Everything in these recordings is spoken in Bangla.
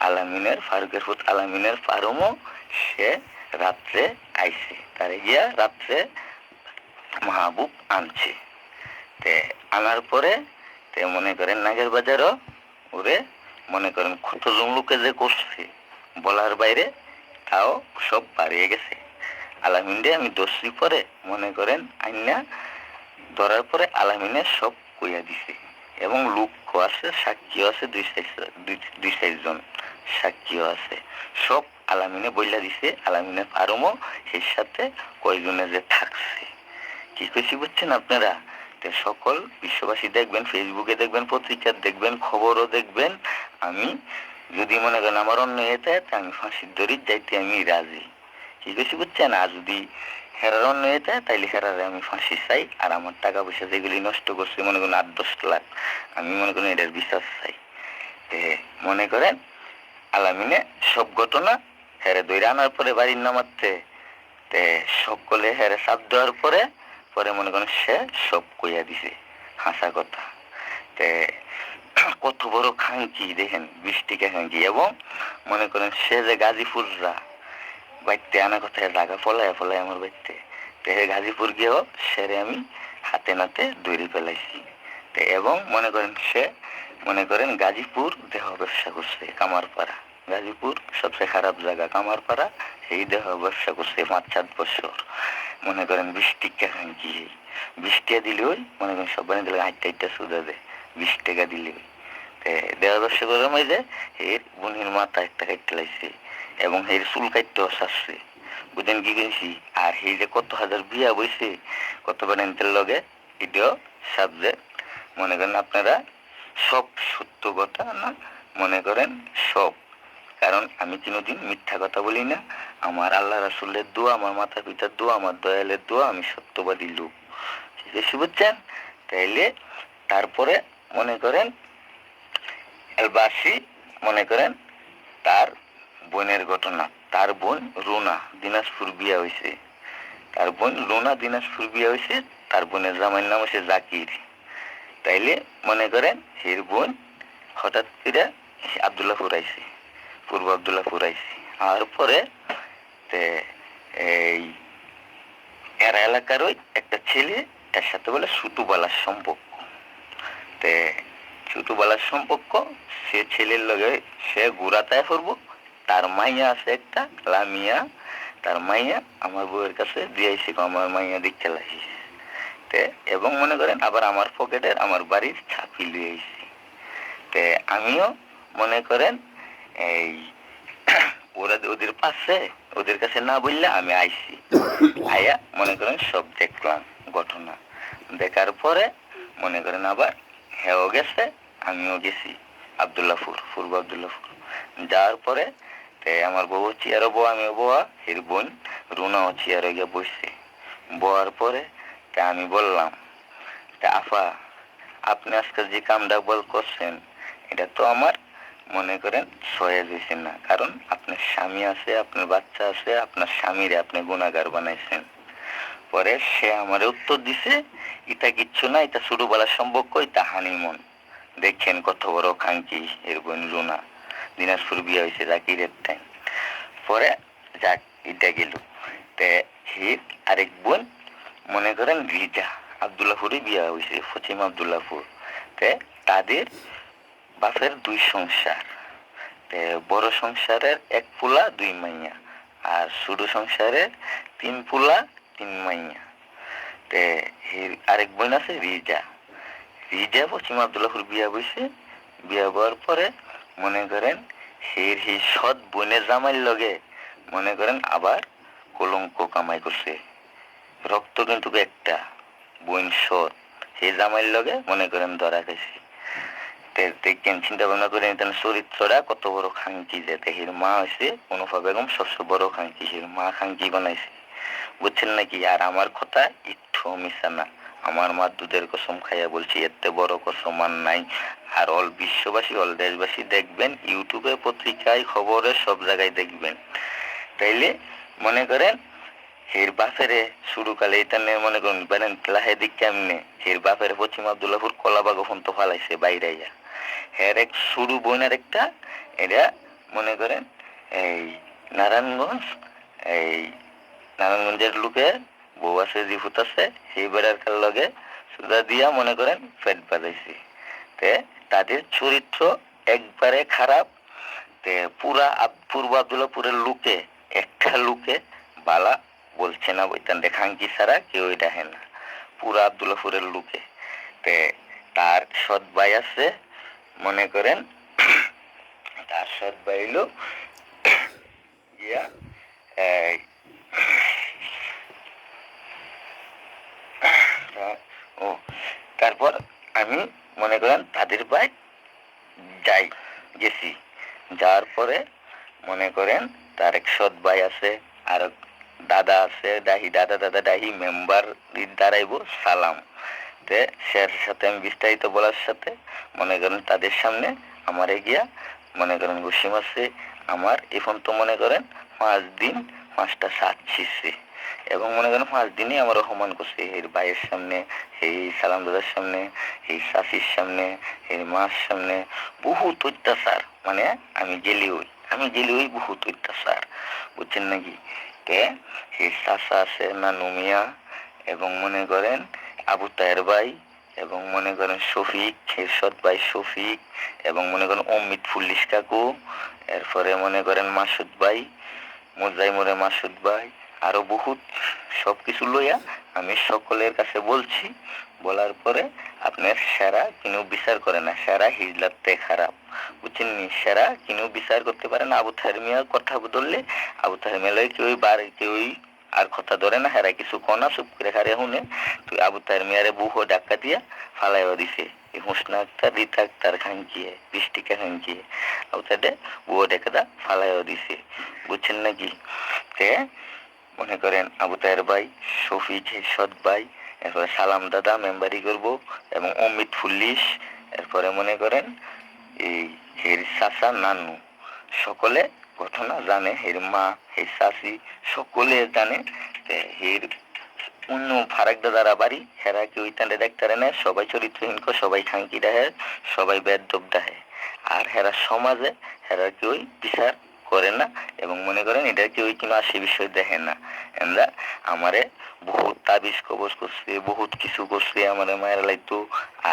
আলামিনের ফারুকের পুত আলামিনের ফারুমও সে রাত্রে আইছে, তারে গিয়া রাত্রে মাহবুব আনছে। তে আনার পরে তে মনে করেন নাগের বাজারও ওরে মনে করেন কত লোকে যে করছে বলার বাইরে, তাও সব বাড়িয়ে গেছে। আলামিনরে আমি দোষী পরে মনে করেন আইনা ধরার পরে আলামিনে সব কইয়া দিছে এবং লোক আছে, সাক্ষীও আছে, দুই চারজন সাক্ষীও আছে, সব আলামিনে বইলা দিছে। আলামিনে ফারুমও এর সাথে কয়জনে যে থাকছে, কি কইছি বুঝছেন আপনারা? তো সকল বিশ্ববাসী দেখবেন, ফেসবুকে দেখবেন, পত্রিকা দেখবেন, খবরও দেখবেন। আমি যদি মনে করেন আমার অন্য এতে আমি ফাঁসির দড়ির যাইতে আমি রাজি, কি কইছি বুঝছেন? আর যদি হেরার অন্য এতে তাইলে হেরারে আমি ফাঁসি চাই, আর আমার টাকা পয়সা যেগুলি নষ্ট করছে মনে করেন 8-10 লাখ, আমি মনে করেন এটার বিচার চাই। মনে করেন আলামিনে সব ঘটনা হেরে দইরে আনার পরে বাড়ির নামাতে তে সকলে হেরে চাপ দেওয়ার পরে পরে মনে করেন সে সব কইয়া দিছে হাসা কথা। তে কত বড় খাঙ্কি দেখেন, 20 টাকা খাঙ্কি। এবং মনে করেন সে যে গাজীপুররা বাইতে আনা কথা জায়গা ফলায় ফলায় আমার বাইতে, তে গাজীপুর গিয়েও সেরে আমি হাতে নাতে দৌড়ে ফেলাইছি। এবং মনে করেন সে মনে করেন গাজীপুর দেহ ব্যবসা করছে, কামারপাড়া গাজীপুর সবচেয়ে খারাপ জায়গা কামারপাড়া, সেই দেহ ব্যবসা করছে 5-7 বছর। মনে করেন 20 টাকা খাঙ্কি, 20 টাকা দিলে ওই মনে করেন সব বানিয়ে দিলে 8টা সুদা দেয়, 20 টাকা দিলে দেহ ব্যবসা করে মাঝে এর বোনের মাথা একটা কাটতে লাগছে এবং এর চুল কাটতেও সারছে, বুঝেন কি কিনছি। আর এই যে কত হাজার বিয়া বইছে কত বানাইতের লগে, এটাও সাবজেক্ট। মনে করেন আপনারা সব সত্য কথা না, মনে করেন সব, কারণ আমি কোনোদিন মিথ্যা কথা বলি না। আমার আল্লাহ রাসূলের দোয়া, আমার মাতা পিতার দোয়া, আমার দয়ালের দোয়া, আমি সত্যবাদী লোক, ঠিক আছে বুঝছেন? তাইলে তারপরে মনে করেন এলবাসী মনে করেন তার বোনের ঘটনা, তার বোন রুনা দিনাজপুর বিয়া হয়েছে, তার বোন রুনা দিনাজপুর বিয়া হয়েছে, তার বোনের জামাইয়ের নাম হচ্ছে জাকির। তাইলে মনে করেন এর বোন হঠাৎ করে আবদুল্লাহপুর আইছে, পূর্ব আবদুল্লাহপুর আইছে। আর পরে এই এরা এলাকার ওই একটা ছেলে এর সাথে বলে সুতুবালার সম্পর্ক। তে ছোটবেলার সম্পর্ক, সে ছেলের লগে সে ঘুরাতায় করবো, তার মাইয়া আছে একটা লামিয়া, তার মাইয়া আমার বউয়ের কাছে দিয়েছি, আমার মাইয়া দেখতে লাগিয়েছে। এবং মনে করেন আবার আমার পকেটের আমার বাড়ির ছাপি লিয়ে আইছি। আমিও মনে করেন এই ওরা ওদের পাশে ওদের কাছে না বললে আমি আইছি, আয়া মনে করেন সব দেখলাম ঘটনা। দেখার পরে মনে করেন আবার হেও গেছে, আমিও গেছি আবদুল্লাহপুর, পূর্ব আবদুল্লাহপুর। যাওয়ার পরে আমার বউ চেয়ারও বউ, আমিও বউয়া, এর বোন রুনাও চেয়ারে গিয়ে বসছে। বওয়ার পরে আমি বললাম, আফা আপনি আজকে যে কামটা বল করছেন এটা তো আমার মনে করেন সয়ে দিয়েছে না, কারণ আপনার স্বামী আছে, আপনার বাচ্চা আছে, আপনার স্বামীরে আপনি গুনাহগার বানাইছেন। পরে সে আমার উত্তর দিছে, এটা কিচ্ছু না, এটা ছোটবেলার সম্পর্ক, এটা হানিমুন। দেখছেন কত বড় খাঙ্কি এর বোন রুনা, দিনাজপুর বিয়ে হয়েছে জাকিরের টাইম। পরে যাক এটা গেল। হির আরেক বোন মনে করেন রিজা আবদুল্লাহপুরে বিয়ে হয়েছে, পশ্চিম আবদুল্লাহপুর। তাদের বাপের 2 সংসার, বড় সংসারের 1 পোলা 2 মাইয়া, আর ছোট সংসারের 3 পোলা 3 মাইয়া। আরেক বোন আছে রিজা, রিজা পশ্চিম আবদুল্লাহপুর বিয়া বইছে। বিয়া হওয়ার পরে মনে করেন সেই সৎ বোনের জামাইয়ের লগে মনে করেন আবার কলঙ্ক কামাই করছে। রক্ত কিন্তু একটা, বোন সৎ, সেই জামাইয়ের লগে মনে করেন ধরা খাইছে। চিন্তা ভাবনা করে নিতেন চরিত্রটা কত বড় খাঙ্কি, যে তেহির মা হয়েছে অনুফা বেগম সবচেয়ে বড় খাঙ্কি, হির মা খাঙ্কি বানাইছে, বুঝছেন নাকি? আর আমার কথা একটু মিশা না, আমার মা দুধের কসম খাইয়া বলছি, এতে বড় কসম আর নাই। আর অল বিশ্ববাসী অল দেশবাসী দেখবেন, ইউটিউবে পত্রিকায় খবরে সব জায়গায় দেখবেন। তাইলে মনে করেন এর বাপেরে শুরুকালে এটা নিয়ে মনে করেন বেরেন লাহে দিক কেমনে এর বাপেরে পশ্চিম আবদুল্লাহপুর কলাবাগ ফোন তো ফালাইছে বাইরে। এর এক শুরু বোনের একটা এরা মনে করেন এই নারায়ণগঞ্জ, এই নারায়ণগঞ্জের লোকে বউ আছে জিফুত আছে সেই বেড়ার লগে সুদা দিয়া মনে করেন পেট বাঁধাইছি। তে তাদের চরিত্র একবারে খারাপ। তে পুরা পূর্ব আব্দুল্লাহপুরের লোকে একটা লোকে বালা বলছে না বইতান খাঙ্কি ছাড়া কেউ দেখে না পুরা আব্দুল্লাহপুরের লোকে। তে তার সৎ ভাই আছে মনে করেন তার সৎ ভাই হইল ইয়া ও তারপর আমি মনে করেন তাদের ভাই গেছি। যাওয়ার পরে মনে করেন তার এক সৎ ভাই আছে আর দাদা আছে দাহি দাদা দাহি মেম্বার দাঁড়াইব সালাম। তে স্যার সাথে আমি বিস্তারিত বলার সাথে মনে করেন তাদের সামনে আমার গিয়া মনে করেন ঘুষি মারছে। আমার এখন তো মনে করেন 5 দিন 5টা সাত ছিঁড়ছে এবং মনে করেন 5 দিনই আমার অপমান করছে এর ভাইয়ের সামনে, এই সালাম দাদার সামনে, এই শাশির সামনে, এর মার সামনে বহুত অত্যাচার। মানে আমি গেলি ওই বহুত অত্যাচার বুঝছেন নাকি। তে এই চাষা আছে নানু মিয়া এবং মনে করেন আবু তাহের ভাই এবং মনে করেন শফিক খেরশদ ভাই শফিক এবং মনে করেন অমিত ফুল্লিশ কাকু, এরপরে মনে করেন মাসুদ ভাই মোজাইমুরে মাসুদ ভাই আরো বহুত সবকিছু লইয়া আমি সকলের কাছে বলছি। বলার পরে আপনার সেরা কিনেও বিচার করে না, সেরা হিজলাতে খারাপ বুঝছেন নি। সেরা কিনেও বিচার করতে পারে না। আবু তাহের মিয়া কথা বদললে আবু তাহের মিয়া কেউই আর কথা ধরে না, হেরা কিছু কনা চুপ করে হারে শুনে। তুই আবু তাহের মিয়ারে বুহো ডাক্কা দিয়া ফালাইও দিছে হুসনা আক্তার রীতা আক্তার খাঙ্কিয়ে বৃষ্টিকা খাঙ্কিয়ে আবু তাহের বুহো ডাক্কা ফালাইও দিছে বুঝছেন নাকি। তে মনে করেন আবু তাহের ভাই শফিক সৎ ভাই, এরপরে সালাম দাদা মেম্বারি করব এবং অমিত ফুল্লিশ, এরপরে মনে করেন এই হের চাচা নানু সকলে ঘটনা জানে, হের মা হের চাচি সকলে জানে। হের অন্য ফারাক দাদারা বাড়ি হেরা কেউ ইতানে দেখতে না, সবাই চরিত্রহীন সবাই খাঙ্কি দেহে, সবাই বেদব দেহে। আর হেরা সমাজে হেরা কেউই বিচার করে না এবং মনে করেন এটা কেউ কিন্তু আসে বিষয় দেখে না। এরা আমারে বহুত তাবিজ কবজ করছে, বহুত কিছু করছে, আমারে মায়ের লাইতো।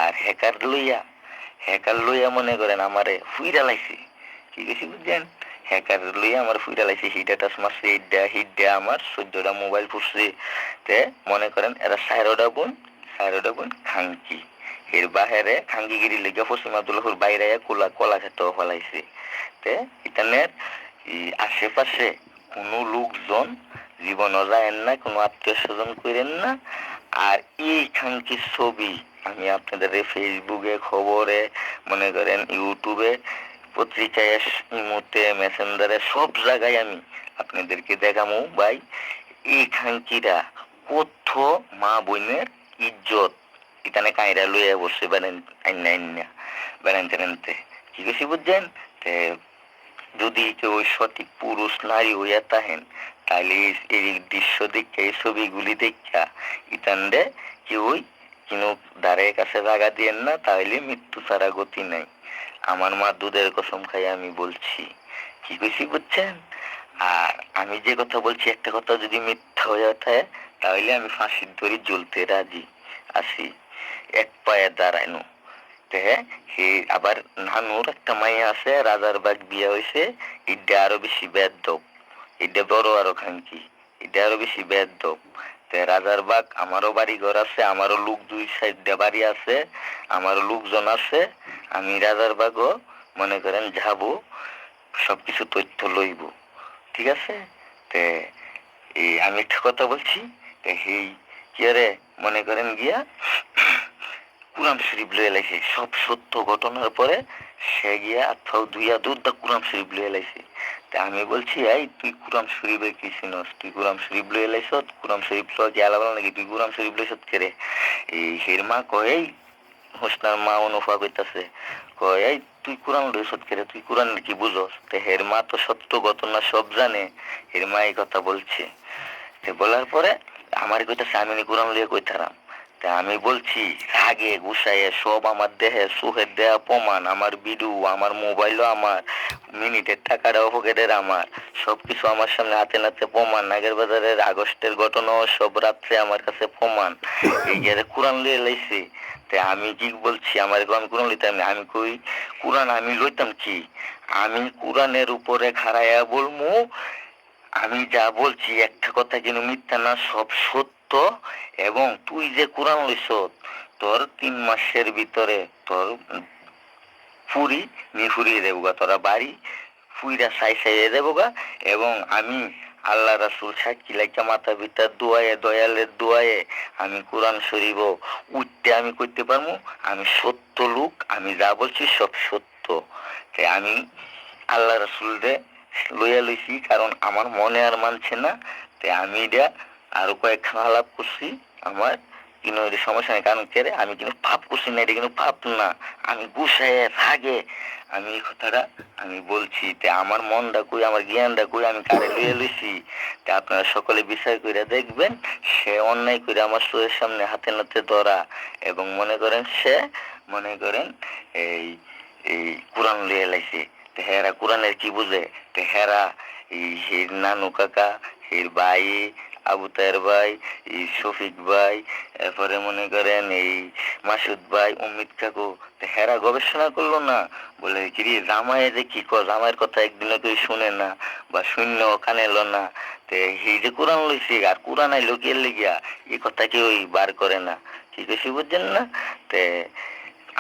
আর হ্যাকার লইয়া মনে করেন আমারে ফুইরা লাইছে কি গেছি বুঝছেন। হ্যাকার লইয়া আমার ফুইরা লাইছে, হিডা টাচ মারছে, হিডা আমার 14টা মোবাইল ফুটছে। তে মনে করেন এরা 4টা বোন খাঙ্কি এর বাহিরে খাঙ্কিগিরি লেগে পশ্চিম আব্দুল্লাহর বাইরে কলা খেতেও ফেলাইছে। তে ইতানের আশেপাশে কোনো লোকজন জীবনও যায়েন না, কোনো আত্মীয় স্বজন করেন না। আর এই খাঙ্কির ছবি আমি আপনাদের ফেসবুকে খবরে মনে করেন ইউটিউবে পত্রিকায় ইমোতে মেসেঞ্জারে সব জায়গায় আমি আপনাদেরকে দেখামু ভাই এই খাঙ্কিরা কত মা বোনের ইজ্জত এখানে কায়রা লইয়া বসে বেড়াইতে কি বেশি বুঝছেন। যদি কেউ সঠিক পুরুষ নারী হইয়া থাকেন তাহলে এই দৃশ্য দেখা এই ছবিগুলি দেখা ইতানরে কেউই কিন্তু দ্বারের কাছে জায়গা দিয়েন না, তাহলে মৃত্যু ছাড়া গতি নাই। আমার মা দুধের কসম খাই আমি বলছি কি কইছি বুঝছেন। আর আমি যে কথা বলছি একটা কথা যদি মিথ্যা হয়ে থাকে তাহলে আমি ফাঁসির দড়ি জ্বলতে রাজি আছি এক পায়ে দাঁড়ানো। আবার নানুর একটা মাইয়া আছে রাজার বাগ বিয়া হয়েছে, এটা আরো বেশি বেদব, এটা বড় আরো খাঙ্কি, এটা আরো বেশি বেদব। রাজার বাগ আমারও বাড়ি ঘর আছে, আমারও লোক 2 সাইডে বাড়ি আছে, আমারও লোকজন আছে। আমি রাজার বাগও মনে করেন যাবো, সবকিছু তথ্য লইব ঠিক আছে। আমি একটা কথা বলছি এই কি রে মনে করেন গিয়া কুরআন শরীফ লয়ে লাইছে সব সত্য ঘটনার পরে সে গিয়া আত্মাও দুইয়া দুধ কুরআন শরীফ লয়ে লাইছে। আমি বলছি এই তুই কুরআন শরীফে কি চিনস, তুই কুরআন শরীফ লয়ে লাইছ, কুরআন শরীফ লয়ে কি আলাদা নাকি, তুই কুরআন শরীফ লইছ কে? এই হের মা কয় হোসনার মা অনুভব হইতাছে কয় এই তুই কোরআন লইছ কে, তুই কোরআন কি বুঝস। হের মা তো সত্য ঘটনা সব জানে, হের মা এই কথা বলছে। বলার পরে আমার কইতাছে আমি কোরআন লিয়ে কইতারাম। তা আমি বলছি রাগে গুসাইয়ে সব আমার দেহে সুখের দেয়া প্রমাণ, আমার ভিডিও, আমার মোবাইলও আমার, মিনিটের টাকাটাও পকেটের আমার, সবকিছু আমার সামনে হাতে নাতে প্রমাণ। নাগের বাজারের আগস্টের ঘটনাও সব রাত্রে আমার কাছে প্রমাণ। এই যে কোরআন লিয়ে লাইছি, তে আমি কি বলছি, আমার আমি কোরআন লইতাম না। আমি কই কোরআন আমি লইতাম কি, আমি কোরআনের উপরে খাড়াইয়া বলমু আমি যা বলছি একটা কথা যেন মিথ্যা না, সব সত্য। এবং তুই যে কোরআন লইছ, তোর 3 মাসের ভিতরে তোর ফুরি নিফুরিয়ে দেবো গা, তোরা বাড়ি ফুইরা সাইয়ে দেবো গা। এবং আমি আল্লাহ রাসুল সাক্ষী লাইকা মাথা পিতার দোয়ায়ে দয়ালের দোয়ায়ে আমি কোরআন শরীফ উঠতে আমি করতে পারবো। আমি সত্য লোক, আমি যা বলছি সব সত্য। তাই আমি আল্লাহ রাসুলরে লইয়া লইছি, কারণ আমার মনে আর মানছে না। তাই আমি এটা আরো কয়েকখানা আলাপ করছি। আমার কিন্তু এটা সমস্যা নেই, কারণ কেরে আমি কিন্তু পাপ করছি না, এটা কিন্তু পাপ না। আমি গুছায় রাগে আমি এই কথাটা আমি বলছি। তে আমার মনটা কই, আমার জ্ঞানটা কই, আমি কারে লইয়া লইছি। তে আপনারা সকলে বিচার করে দেখবেন, সে অন্যায় করে আমার চোখের সামনে হাতে নাতে ধরা, এবং মনে করেন সে মনে করেন এই এই কোরআন লইয়া লাইছে। তে হেরা কোরআনের কি বুঝে? তে হেরা এই হির নানু কাকা, হির ভাই আবু তাহের ভাই, এই শফিক ভাই, এরপরে মনে করেন এই মাসুদ ভাই, অমিত কাকু, হেরা গবেষণা করলো না, বলে কিরে জামাই যে কি কর, জামাইয়ের কথা একদিনও কেউ শুনে না বা শূন্য কানে এলো না। তে এই যে কোরআন লইছি, আর কোরআন আইলো কে লেগিয়া, এই কথা কেউ বার করে না। কি কইছি বুঝছেন না? তে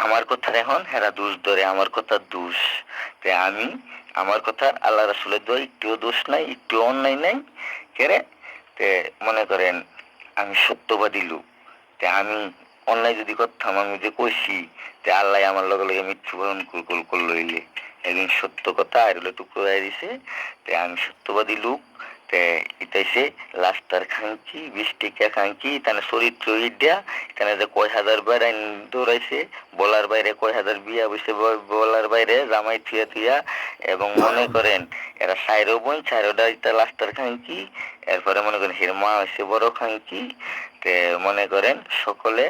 আমার কথার এখন হেরা দোষ ধরে, আমার কথার দোষ। তে আমি আমার কথা আল্লাহ রাসূলের দোয়া একটুও দোষ নাই, একটু অন্যায় নাই। কেরে তে মনে করেন আমি সত্যবাদী লোক। তে আমি অন্যায় যদি করতাম, আমি যে কইছি, তে আল্লাহ আমার লগে লগে মৃত্যুবরণ করলো হইলে। একদিন সত্য কথা আর হলে টুকরো হয়ে দিছে। তে আমি সত্যবাদী লোক। তে ইতাইছে লাস্টার খাঙ্কি 20 টাকা খাঙ্কি তানে চরিত্র ইডিয়া, তানে যে কয় হাজার বার আইন দৌড়াইছে, বলার বাইরে কয় হাজার বিয়া বসে, বলার বাইরে জামাই থুয়া থুয়া। এবং মনে করেন এরা সাইরো বোন, সাইরোটা ইতা লাস্টার খাঙ্কি। এরপরে মনে করেন হির মা হয়েছে বড় খাঙ্কি। তে মনে করেন সকলে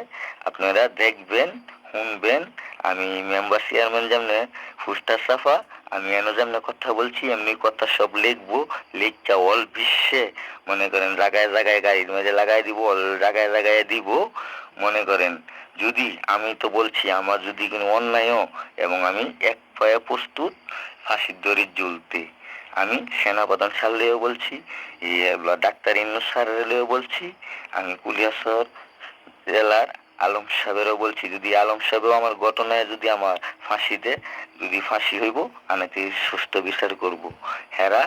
আপনারা দেখবেন, শুনবেন। আমি মেম্বার চেয়ারম্যান যেমনে ফুস্টার সাফা, আমি এনে যেমনে কথা বলছি এমনি কথা সব লিখবো, লিখা অল বিশ্বে মনে করেন জায়গায় জায়গায় গাড়ির মাঝে লাগাই দিব, অল জায়গায় জায়গায় দিব। মনে করেন যদি আমি তো বলছি আমার যদি কোনো অন্যায়ও, এবং আমি এক পায়ে প্রস্তুত ফাঁসির দড়ি ঝুলতে। আমি সেনাপ্রধান সারলেও বলছি, ডাক্তার ইন্নুস সারেও বলছি, আমি কুলিয়াসর জেলার আলম সাহেবেরও বলছি, যদি আলম সাহেবও আমার ঘটনায় যদি আমার ফাঁসি দেয়, যদি ফাঁসি হইব আমি সুস্থ বিচার করব। হেরা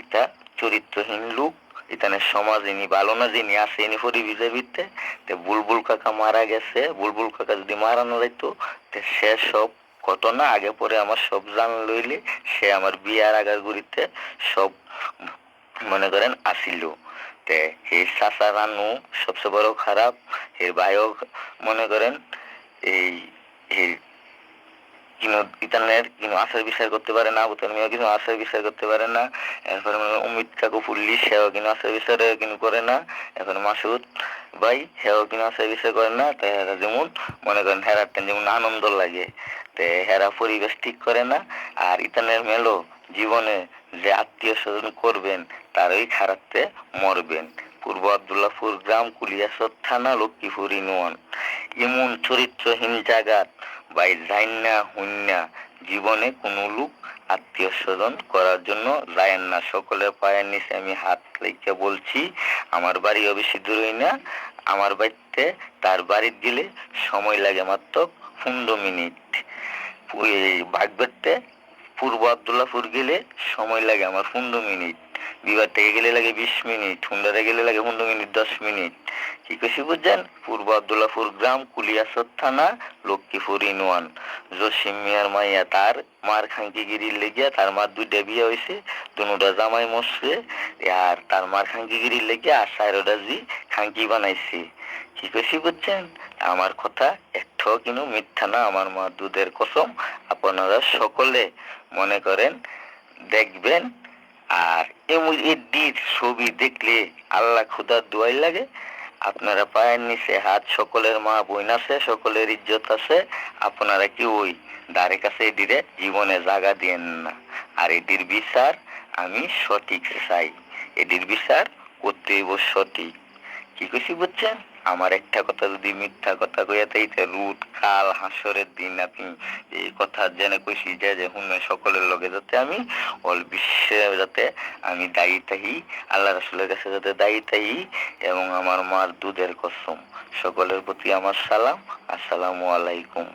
এটা চরিত্রহীন লোক, এখানে সমাজ ইনি ভালো না, যিনি আছে ইনি পরিবিজের ভিত্তে। তে বুলবুল কাকা মারা গেছে, বুলবুল কাকা যদি মারা না যাইতো, তে সে সব ঘটনা আগে পরে আমার সব জান লইলে সে আমার বিয়ার আগার গুড়িতে সব মনে করেন আসিল। তে এই চাচা রানু সবচেয়ে বড় খারাপ, এর ভাইও মনে করেন এই কিন্তু ইতানের কিন্তু আচার বিচার করতে পারে না, আবুতার মেয়েও কিন্তু আচার বিচার করতে পারে না। এরপরে অমিত কাকু ফুল্লি সেও কিন্তু আচার বিচার কিন্তু করে না। এখন মাসুদ ভাই সেও কিন্তু আচার বিচার করে না। তাই হেরা যেমন মনে করেন হেরার যেমন আনন্দ লাগে, তে হেরা পরিবেশ ঠিক করে না। আর ইতানের মেলো জীবনে যে আত্মীয় স্বজন করবেন তার ওই খারাপতে মরবেন। পূর্ব আবদুল্লাহপুর গ্রাম, কুলিয়াসর থানা, লক্ষ্মীপুর ইউনিয়ন। এমন চরিত্রহীন জায়গাত বাই যাইনা হুইনা জীবনে কোনো লোক আত্মীয় স্বজন করার জন্য যায় না। সকলের পায়ের নিচে আমি হাত রেখে বলছি, আমার বাড়ি বেশি দূরই না। আমার বাড়িতে তার বাড়ির গেলে সময় লাগে মাত্র 15 মিনিট। বাগবাড়তে পূর্ব আবদুল্লাহপুর গেলে সময় লাগে আমার 15 মিনিট। বিবার থেকে গেলে লাগে 20 মিনিট, হুন্ডারে গেলে লাগে 15 মিনিট 10 মিনিট। কি কইছি বুঝছেন? পূর্ব আবদুল্লাহপুর গ্রাম, কুলিয়াসর থানা, লক্ষ্মীপুর ইউনিয়ন। জসিম মিয়ার মাইয়া তার মার খাঙ্কি গিরির লেগিয়া, তার মার 2টা বিয়ে হয়েছে, দুটা জামাই মরছে। আর তার মার খাঙ্কি গিরির লেগিয়া আর 4টা জি খাঙ্কি বানাইছে। কি কইছি বুঝছেন? আমার কথা একটাও কিন্তু মিথ্যা না, আমার মা দুধের কসম। আপনারা সকলে মনে করেন দেখবেন। আর এমন এডির ছবি দেখলে আল্লাহ খুদার দোয়াই লাগে। আপনারা পায়ের নিচে হাত, সকলের মা বোন আছে, সকলের ইজ্জত আছে, আপনারা কি ওই দ্বারে কাছে এদিরে জীবনে জায়গা দিয়েন না। আর এটির বিচার আমি সঠিক চাই, এটির বিচার করতে হইব সঠিক। কি কইছি বুঝছেন? আমার একটা কথা যদি মিথ্যা কথা কইয়া তাইতে রুট কাল হাসরের দিন আপনি এই কথা জেনে কইছি যে হুনে সকলের লগে যাতে আমি অল বিশ্বে যাতে আমি দায়ী তাহি, আল্লাহ রাসূলের কাছে যাতে দায়ী তাহি, এবং আমার মার দুধের কসম সকলের প্রতি আমার সালাম, আসসালামু আলাইকুম।